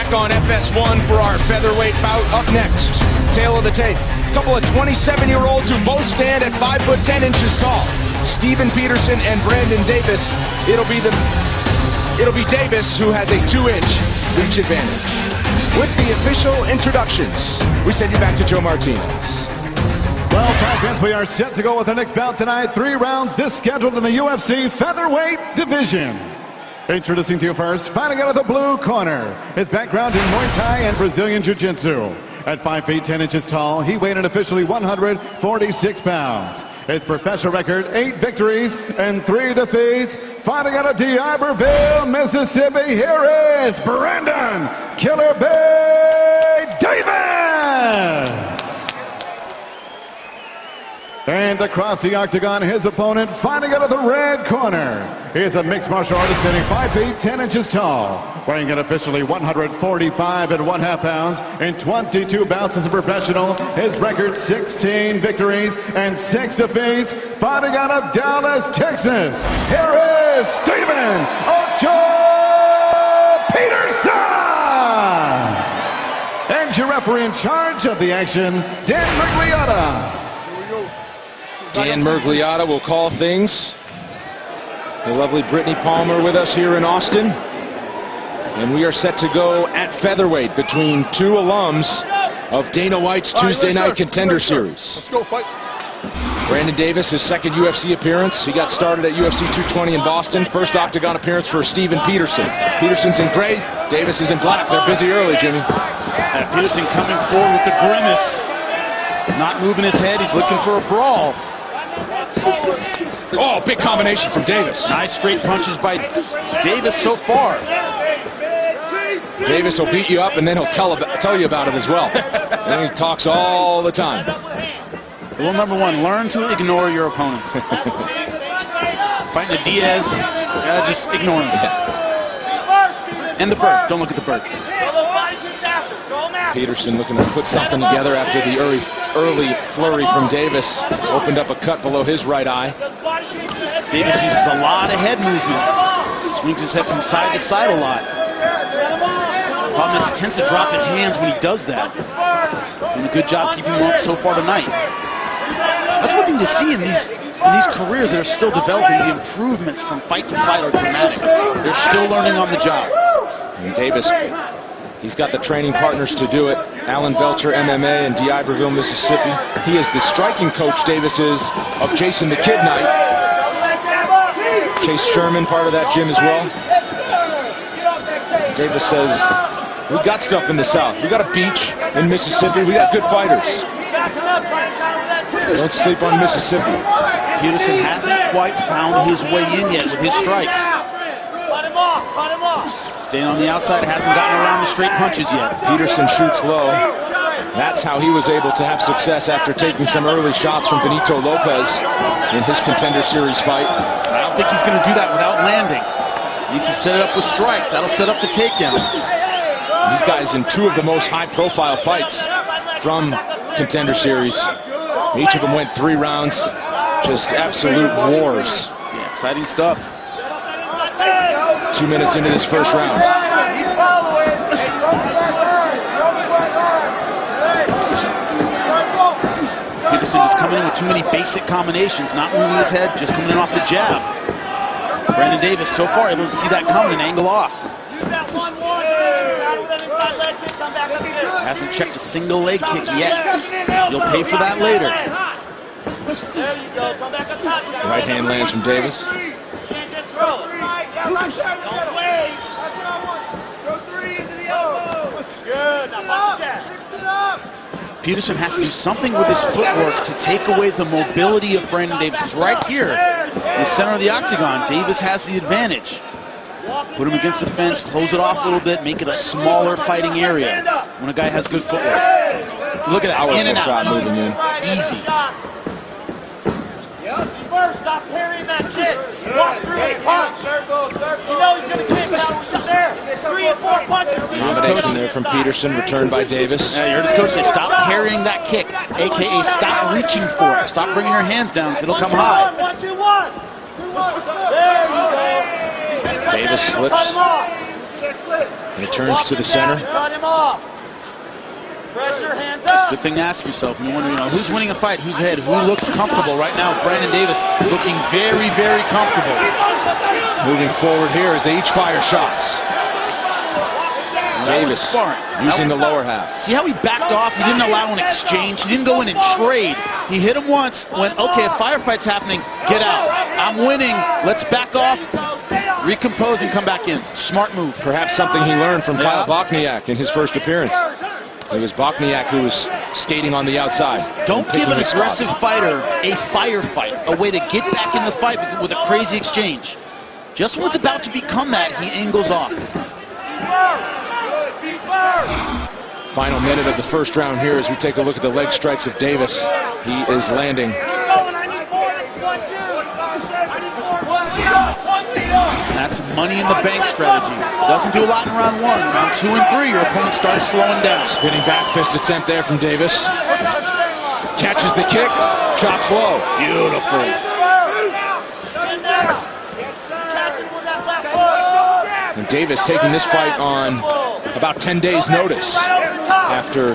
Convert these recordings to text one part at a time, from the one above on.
back on FS1 for our featherweight bout. Up next, tail of the tape, a couple of 27-year-olds who both stand at 5 foot 10 inches tall. Steven Peterson and Brandon Davis. It'll be Davis who has a 2-inch reach advantage. With the official introductions, we send you back to Joe Martinez. Well, champions, we are set to go with the next bout tonight. 3 rounds, this scheduled in the UFC featherweight division. Introducing to you first, fighting out of the blue corner. His background in Muay Thai and Brazilian Jiu-Jitsu. At 5 feet 10 inches tall, he weighed in officially 146 pounds. His professional record, 8 victories and 3 defeats. Fighting out of D'Iberville, Mississippi, here is Brandon Killer Bay Davis! And across the octagon, his opponent, fighting out of the red corner, is a mixed martial artist standing 5 feet 10 inches tall, weighing in officially 145.5 pounds in 22 bouts as a professional. His record, 16 victories and 6 defeats. Fighting out of Dallas, Texas, here is Steven Peterson! And your referee in charge of the action, Dan Mergliotta. Dan Mergliotta will call things. The lovely Brittany Palmer with us here in Austin. And we are set to go at featherweight between 2 alums of Dana White's Tuesday Night Contender Series. Let's go fight. Brandon Davis, his 2nd UFC appearance. He got started at UFC 220 in Boston. First octagon appearance for Steven Peterson. Peterson's in gray, Davis is in black. They're busy early, Jimmy. Peterson coming forward with the grimace. Not moving his head, he's looking for a brawl. Oh, big combination from Davis. Nice straight punches by Davis so far. Davis will beat you up and then he'll tell you about it as well. And he talks all the time. Rule number 1, learn to ignore your opponent. Fighting the Diaz, you gotta just ignore him. And the bird, don't look at the bird. Peterson looking to put something together after the early flurry from Davis. Opened up a cut below his right eye. Davis uses a lot of head movement. Swings his head from side to side a lot. Problem is he tends to drop his hands when he does that. Doing a good job keeping him up so far tonight. That's one thing to see in these careers that are still developing. The improvements from fight to fight are dramatic. They're still learning on the job. And Davis, he's got the training partners to do it. Alan Belcher, MMA, in D'Iberville, Mississippi. He is the striking coach, Davis is, of Jason the Kid Knight. Chase Sherman, part of that gym as well. Davis says, we got stuff in the South. We got a beach in Mississippi. We got good fighters. Don't sleep on Mississippi. Peterson hasn't quite found his way in yet with his strikes. Staying on the outside, hasn't gotten around the straight punches yet. Peterson shoots low. That's how he was able to have success after taking some early shots from Benito Lopez in his Contender Series fight. I don't think he's going to do that without landing. He needs to set it up with strikes. That'll set up the takedown. These guys in 2 of the most high-profile fights from Contender Series. Each of them went 3 rounds. Just absolute wars. Yeah, exciting stuff. 2 minutes into this first round. Peterson is coming in with too many basic combinations, not moving his head, just coming in off the jab. Brandon Davis so far able to see that coming and angle off. Hasn't checked a single leg kick yet. You'll pay for that later. Right hand lands from Davis. Peterson has to do something with his footwork to take away the mobility of Brandon Davis. He's right here in the center of the octagon. Davis has the advantage. Put him against the fence, close it off a little bit, make it a smaller fighting area when a guy has good footwork. Look at that, Powerful in and out, shot easy. moving in. Easy. First, stop parrying that kick. Walk through it, punch. You know he's going to kick now. He's there. 3 and 4 punches. Combination there from Peterson, returned by Davis. Yeah, you heard his coach say, stop parrying that kick, a.k.a. stop reaching for it. Stop bringing your hands down so it'll come high. 1, 2, 1. There you go. Davis slips. And it turns to the center. Cut him off. Pressure, hands up. Good thing to ask yourself. And you wonder, who's winning a fight? Who's ahead? Who looks comfortable right now? Brandon Davis looking very, very comfortable. Moving forward here as they each fire shots. Davis using the lower half. See how he backed off? He didn't allow an exchange. He didn't go in and trade. He hit him once, went, okay, a firefight's happening, get out. I'm winning, let's back off, recompose and come back in. Smart move. Perhaps something he learned from Kyle Bochniak in his first appearance. It was Bochniak who was skating on the outside. Don't give an aggressive fighter a firefight, a way to get back in the fight with a crazy exchange. Just when it's about to become that, he angles off. Final minute of the first round here as we take a look at the leg strikes of Davis. He is landing. That's money in the bank strategy. Doesn't do a lot in round one. Round 2 and 3, your opponent starts slowing down. Spinning back fist attempt there from Davis. Catches the kick, chops low. Beautiful. And Davis taking this fight on about 10 days notice after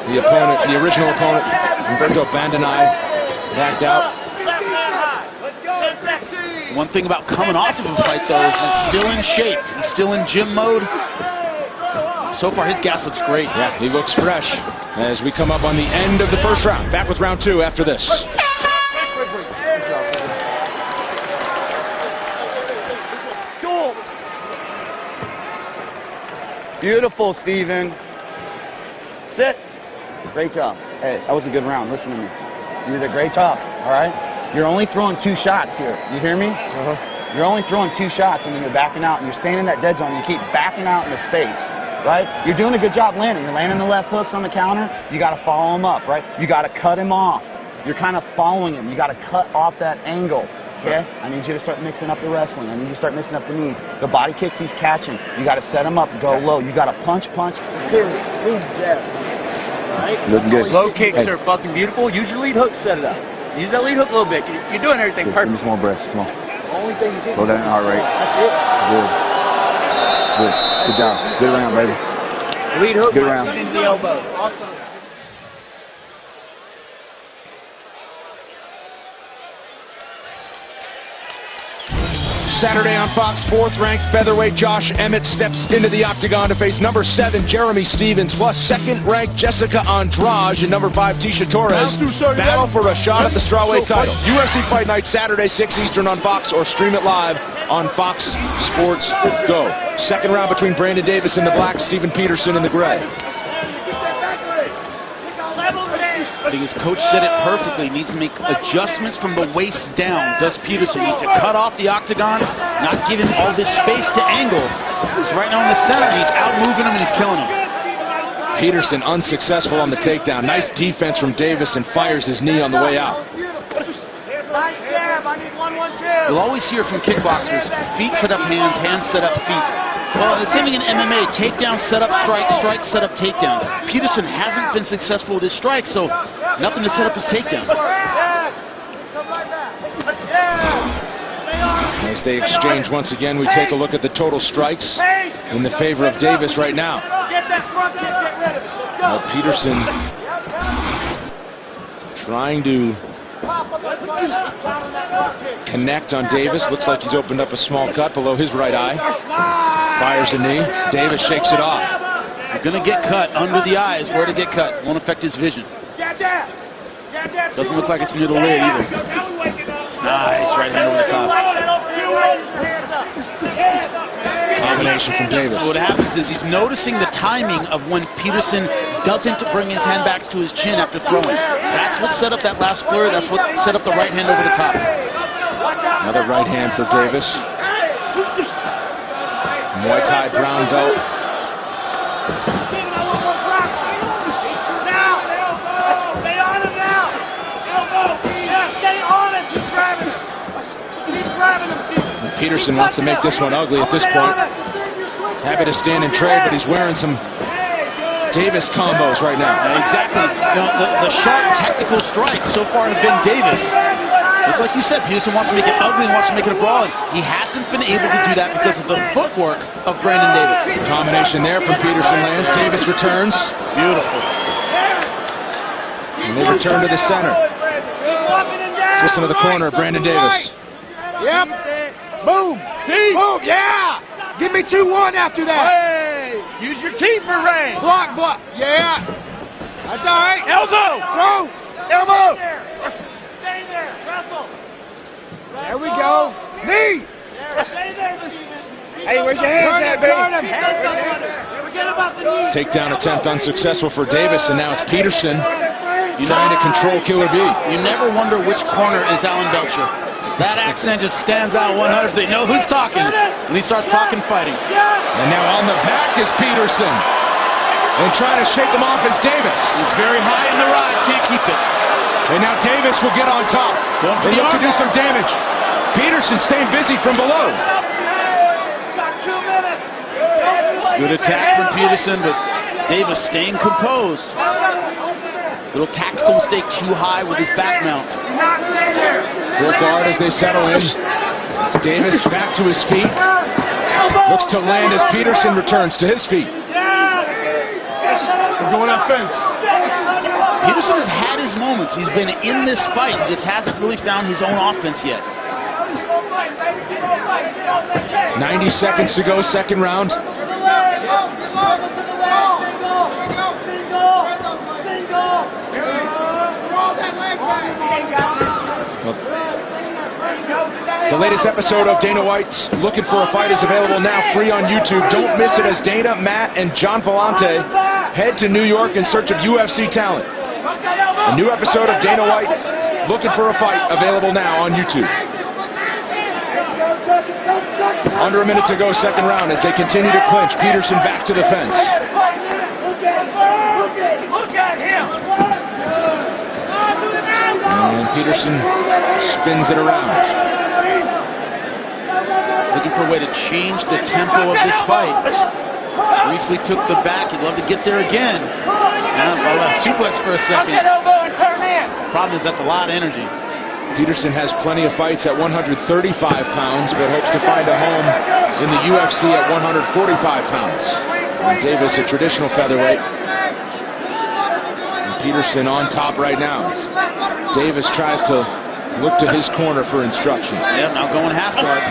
the original opponent, Humberto Bandenay, backed out. One thing about coming off of a fight, though, is he's still in shape. He's still in gym mode. So far, his gas looks great. Yeah, he looks fresh as we come up on the end of the first round. Back with round 2 after this. Beautiful, Steven. Sit. Great job. Hey, that was a good round. Listen to me. You did a great job, all right? You're only throwing 2 shots here. You hear me? You're only throwing 2 shots and then you're backing out and you're staying in that dead zone. You keep backing out into space, right? You're doing a good job landing. You're landing the left hooks on the counter. You got to follow him up, right? You got to cut him off. You're kind of following him. You got to cut off that angle. Okay? I need you to start mixing up the wrestling. I need you to start mixing up the knees. The body kicks he's catching. You got to set him up, go low. You got to punch, period. Lead jab. Right? Looking good. Low kicks are fucking beautiful. Use your lead hook, set it up. Use that lead hook a little bit. You're doing everything Give perfect. me some more breaths. Come on. Only thing is Slow down your heart rate. That's it. Good. Good job. Good round, baby. Lead hook Good right round. into the elbow. Awesome. Saturday on Fox, 4th-ranked featherweight Josh Emmett steps into the octagon to face number 7 Jeremy Stevens plus 2nd-ranked Jessica Andrade and number 5 Tisha Torres battle for a shot at the strawweight title. UFC Fight Night Saturday, 6 Eastern on Fox, or stream it live on Fox Sports Go. Second round between Brandon Davis in the black, Steven Peterson in the gray. I think his coach said it perfectly. Needs to make adjustments from the waist down. Does Peterson. Needs to cut off the octagon, not give him all this space to angle. He's right now in the center, and he's out moving him, and he's killing him. Peterson unsuccessful on the takedown. Nice defense from Davis and fires his knee on the way out. Nice jab. I need 1-1-2. You'll always hear from kickboxers, feet set up hands, hands set up feet. Well, the same thing in MMA. Takedown, set up strikes, strikes, set up takedowns. Peterson hasn't been successful with his strikes, so nothing to set up his takedown. As they exchange once again, we take a look at the total strikes in the favor of Davis right now. Get that front kick, get rid of it. Let's go. Peterson trying to connect on Davis. Looks like he's opened up a small cut below his right eye. Fires a knee. Davis shakes it off. You're going to get cut under the eye is where to get cut. Won't affect his vision. Doesn't look like it's near the lid either. Nice right hand over the top. Combination from Davis. What happens is he's noticing the timing of when Peterson doesn't bring his hand back to his chin after throwing. That's what set up that last flurry. That's what set up the right hand over the top. Another right hand for Davis. Muay Thai brown belt. Stay on him now. Stay on him. Keep grabbing him. Keep grabbing him. Peterson wants to make this one ugly at this point. Happy to stand and trade, but he's wearing some Davis combos right now. Exactly. The sharp technical strikes so far have been Davis. Just like you said, Peterson wants to make it ugly, wants to make it a brawl, and he hasn't been able to do that because of the footwork of Brandon Davis. Combination there from Peterson lands. Davis returns. Beautiful. And they return to the center. System of the corner, Brandon Davis. Yep. Boom. Boom. Yeah. Give me 2-1 after that. Hey. Use your keeper range. Block. Yeah. That's all right. Elbow. Throw. Elbow. Stay there. Wrestle. There we go. Knee. Stay there, Steven. Hey, where's your hands at, baby? Forget about the knee. Takedown attempt unsuccessful for Davis, and now it's Peterson trying to control Killer B. You never wonder which corner is Alan Belcher. That accent just stands out 100%. You know who's talking when he starts talking fighting. And now on the back is Peterson. And trying to shake him off is Davis. He's very high in the rod, can't keep it. And now Davis will get on top. They look to do some damage. Peterson staying busy from below. Good attack from Peterson, but Davis staying composed. Little tactical mistake too high with his back mount. Full guard as they settle in. Davis back to his feet. Looks to land as Peterson returns to his feet. We're going up fence. Peterson has had his moments. He's been in this fight. He just hasn't really found his own offense yet. 90 seconds to go, second round. The latest episode of Dana White's Looking for a Fight is available now free on YouTube. Don't miss it as Dana, Matt, and John Vellante head to New York in search of UFC talent. A new episode of Dana White Looking for a Fight available now on YouTube. Under a minute to go, second round, as they continue to clinch. Peterson back to the fence. Look at him. And Peterson spins it around. Looking for a way to change the tempo of this fight. Briefly took the back. He'd love to get there again. Now, suplex for a second. Problem is that's a lot of energy. Peterson has plenty of fights at 135 pounds, but hopes to find a home in the UFC at 145 pounds. And Davis, a traditional featherweight. And Peterson on top right now. Davis tries to look to his corner for instruction. Yeah, now going half guard.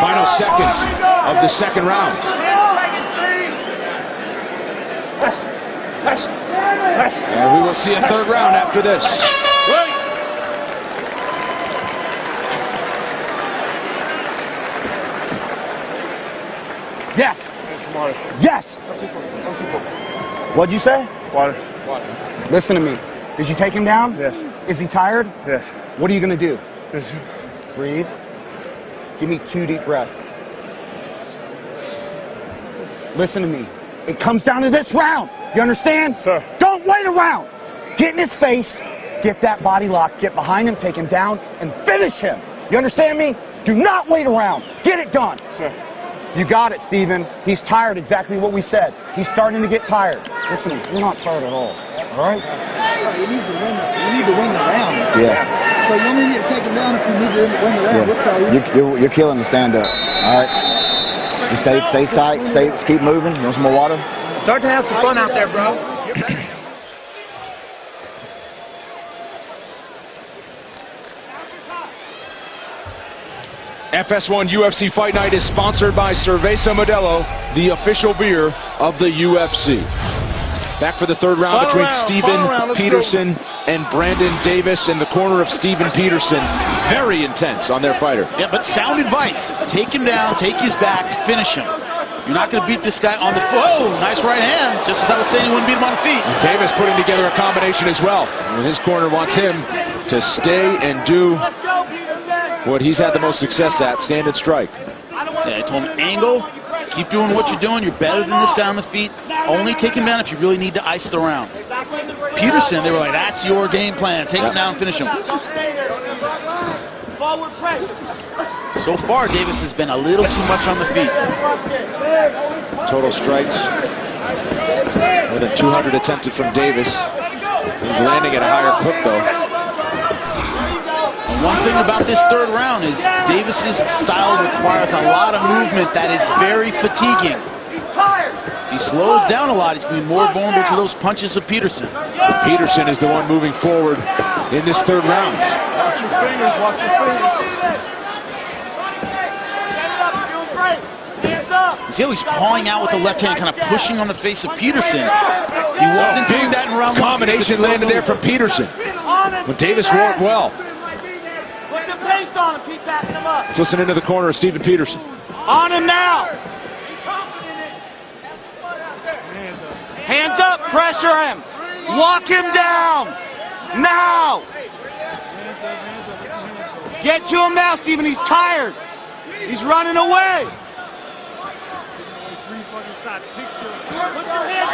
Final seconds of the second round. And we will see a third round after this. Yes. Yes. What'd you say? Water. Listen to me. Did you take him down? Yes. Is he tired? Yes. What are you gonna do? Yes. Breathe. Give me 2 deep breaths. Listen to me. It comes down to this round. You understand? Sir. Don't wait around. Get in his face. Get that body lock. Get behind him. Take him down and finish him. You understand me? Do not wait around. Get it done. Sir. You got it, Steven. He's tired, exactly what we said. He's starting to get tired. Listen, you're not tired at all right? You need to win the round. Yeah. So you only need to take him down if you need to win the round. We'll tell you. You're killing the stand-up. All right. You stay tight. Keep moving. You want some more water? Start to have some fun out there, bro. FS1 UFC Fight Night is sponsored by Cerveza Modelo, the official beer of the UFC. Back for the third round between Steven Peterson and Brandon Davis in the corner of Steven Peterson. Very intense on their fighter. Yeah, but sound advice. Take him down, take his back, finish him. You're not going to beat this guy on the foot. Oh, nice right hand. Just as I was saying, you wouldn't beat him on the feet. Davis putting together a combination as well. And his corner wants him to stay and do what he's had the most success at, stand and strike. Yeah, I told him, angle, keep doing what you're doing. You're better than this guy on the feet. Only take him down if you really need to ice the round. Peterson, they were like, that's your game plan. Take him down and finish him. So far, Davis has been a little too much on the feet. Total strikes, more than 200 attempted from Davis. He's landing at a higher clip, though. One thing about this third round is Davis's style requires a lot of movement that is very fatiguing. If he slows down a lot, he's going to be more vulnerable to those punches of Peterson. Peterson is the one moving forward in this third round. Watch your fingers, watch your fingers. You see how he's pawing out with the left hand, kind of pushing on the face of Peterson. He wasn't doing that in round one. Combination landed there from Peterson. When Davis wore it well. Let's listen into the corner of Steven Peterson. On him now. Hands up, pressure him. Lock him down. Now. Get to him now, Steven. He's tired. He's running away.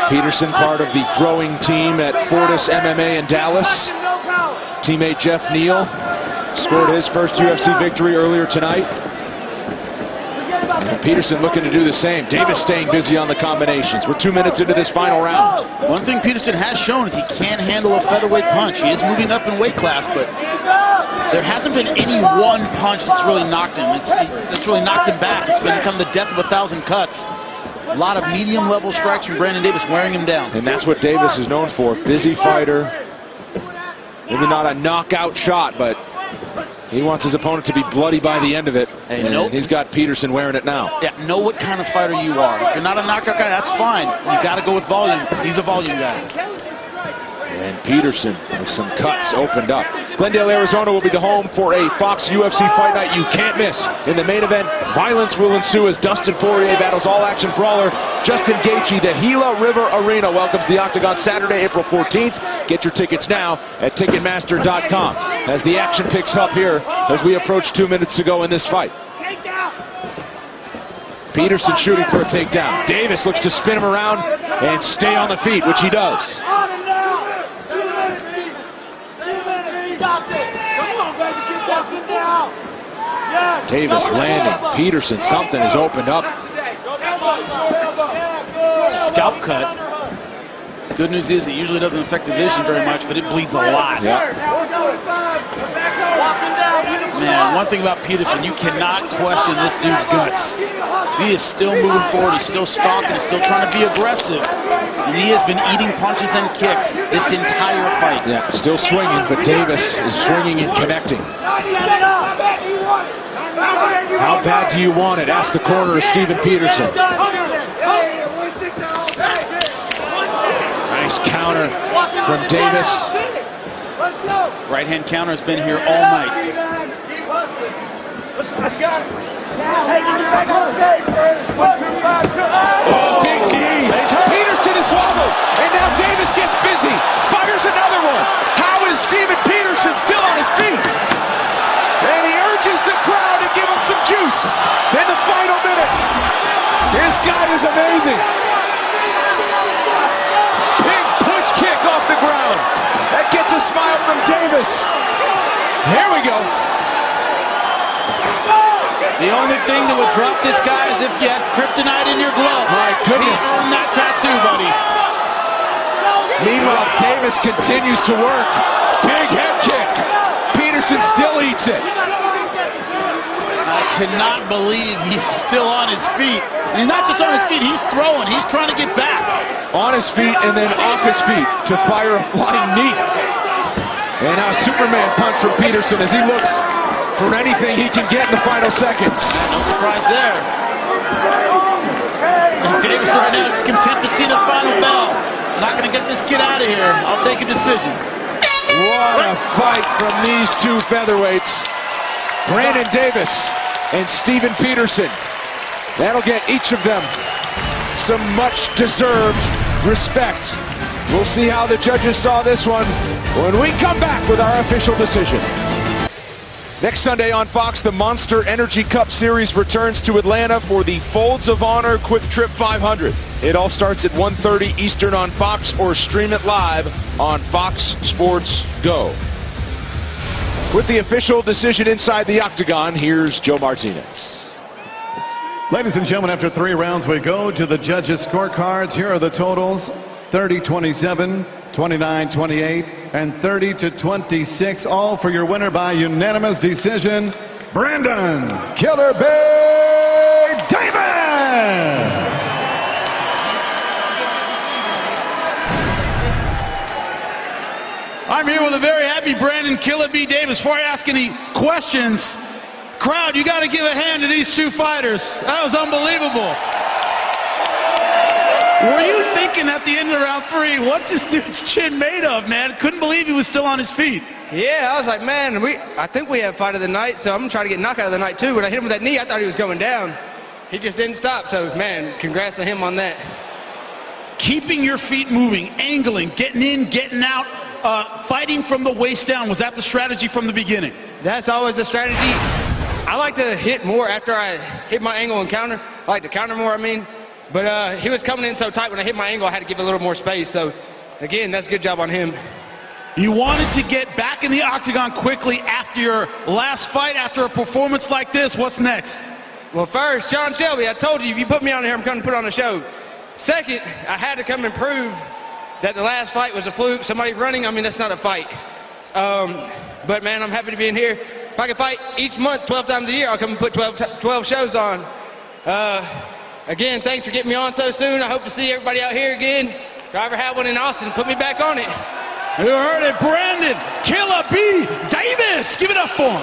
Peterson, part of the growing team at Fortis MMA in Dallas. Teammate Jeff Neal scored his first UFC victory earlier tonight. And Peterson looking to do the same. Davis staying busy on the combinations. We're 2 minutes into this final round. One thing Peterson has shown is he can handle a featherweight punch. He is moving up in weight class, but there hasn't been any one punch that's really knocked him. It's really knocked him back. It's been kind of the death of 1,000 cuts. A lot of medium-level strikes from Brandon Davis wearing him down. And that's what Davis is known for. Busy fighter. Maybe not a knockout shot, but he wants his opponent to be bloody by the end of it. And he's got Peterson wearing it now. Yeah, know what kind of fighter you are. If you're not a knockout guy, that's fine. You got to go with volume. He's a volume guy. And Peterson with some cuts opened up. Glendale, Arizona will be the home for a Fox UFC Fight Night you can't miss. In the main event, violence will ensue as Dustin Poirier battles all-action brawler Justin Gaethje. The Gila River Arena welcomes the Octagon Saturday, April 14th. Get your tickets now at Ticketmaster.com. As the action picks up here as we approach 2 minutes to go in this fight. Peterson shooting for a takedown. Davis looks to spin him around and stay on the feet, which he does. Davis landing. Peterson, something has opened up. It's a scalp cut. The good news is it usually doesn't affect the vision very much, but it bleeds a lot. Yeah. Man, one thing about Peterson, you cannot question this dude's guts. He is still moving forward. He's still stalking. He's still trying to be aggressive. And he has been eating punches and kicks this entire fight. Yeah, still swinging, but Davis is swinging and connecting. How bad do you want it? Ask the corner of Steven Peterson. Nice counter from Davis. Right hand counter has been here all night. Oh, big knee. Peterson is wobbled, and now Davis gets busy. Fires another one. How is Steven Peterson still on his feet? And he urges the crowd to give him some juice in the final minute. This guy is amazing. Big push kick off the ground. That gets a smile from Davis. Here we go. The only thing that would drop this guy is if you had kryptonite in your glove. My goodness. He's on that tattoo, buddy. Meanwhile, Davis continues to work. Big head kick. Peterson still eats it. I cannot believe he's still on his feet. And he's not just on his feet, he's throwing. He's trying to get back. On his feet and then off his feet to fire a flying knee. And now a Superman punch from Peterson as he looks for anything he can get in the final seconds. No surprise there. And Davis right now is content to see the final bell. I'm not going to get this kid out of here. I'll take a decision. What a fight from these two featherweights. Brandon Davis and Steven Peterson. That'll get each of them some much deserved respect. We'll see how the judges saw this one when we come back with our official decision. Next Sunday on Fox, the Monster Energy Cup Series returns to Atlanta for the Folds of Honor Quick Trip 500. It all starts at 1:30 Eastern on Fox, or stream it live on Fox Sports Go. With the official decision inside the octagon, here's Joe Martinez. Ladies and gentlemen, after 3 rounds, we go to the judges' scorecards. Here are the totals: 30-27, 29-28, and 30-26, all for your winner by unanimous decision, Brandon Killer Bee Davis. I'm here with a very happy Brandon Killer Bee Davis. Before I ask any questions, crowd, you got to give a hand to these two fighters. That was unbelievable. Were you thinking at the end of round 3, what's this dude's chin made of, man? Couldn't believe he was still on his feet. Yeah, I was like, man, I think we have fight of the night, so I'm going to try to get knockout of the night, too. When I hit him with that knee, I thought he was going down. He just didn't stop, so, man, congrats to him on that. Keeping your feet moving, angling, getting in, getting out, fighting from the waist down, was that the strategy from the beginning? That's always the strategy. I like to hit more after I hit my angle and counter. I like to counter more, But he was coming in so tight when I hit my angle, I had to give a little more space. So, again, that's a good job on him. You wanted to get back in the octagon quickly after your last fight, after a performance like this. What's next? Well, first, Sean Shelby, I told you, if you put me on here, I'm coming to put on a show. Second, I had to come and prove that the last fight was a fluke. Somebody running, that's not a fight. But, man, I'm happy to be in here. If I could fight each month 12 times a year, I'll come and put 12 shows on. Again, thanks for getting me on so soon. I hope to see everybody out here again. If I ever have one in Austin, put me back on it. You heard it, Brandon Killer Bee Davis. Give it up for him.